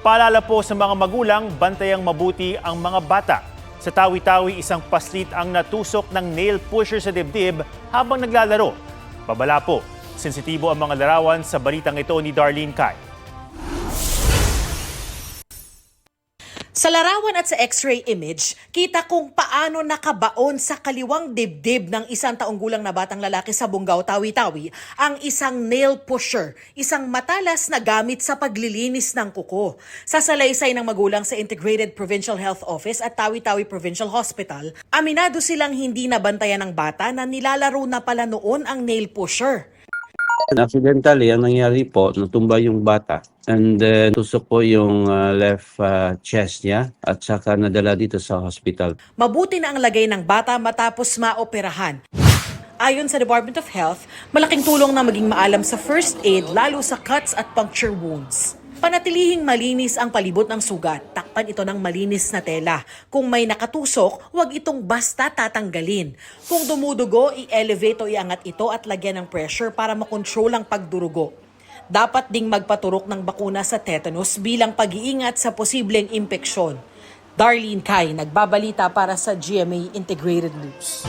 Paalala po sa mga magulang, bantayang mabuti ang mga bata. Sa Tawi-Tawi, isang paslit ang natusok ng nail pusher sa dibdib habang naglalaro. Babala po, sensitibo ang mga larawan sa balitang ito ni Darlene Kai. Sa larawan at sa x-ray image, kita kung paano nakabaon sa kaliwang dibdib ng 1 taong gulang na batang lalaki sa Bungaw, Tawi-Tawi ang isang nail pusher, isang matalas na gamit sa paglilinis ng kuko. Sa salaysay ng magulang sa Integrated Provincial Health Office at Tawi-Tawi Provincial Hospital, aminado silang hindi nabantayan ng bata na nilalaro na pala noon ang nail pusher. Accidentally, ang nangyari po, natumba yung bata and then tusok po yung left chest niya at saka nadala dito sa hospital. Mabuti na ang lagay ng bata matapos maoperahan. Ayon sa Department of Health, malaking tulong na maging maalam sa first aid lalo sa cuts at puncture wounds. Panatilihing malinis ang palibot ng sugat, takpan ito ng malinis na tela. Kung may nakatusok, huwag itong basta tatanggalin. Kung dumudugo, i-elevate o iangat ito at lagyan ng pressure para makontrol ang pagdurugo. Dapat ding magpaturok ng bakuna sa tetanus bilang pag-iingat sa posibleng impeksyon. Darlene Kai, nagbabalita para sa GMA Integrated News.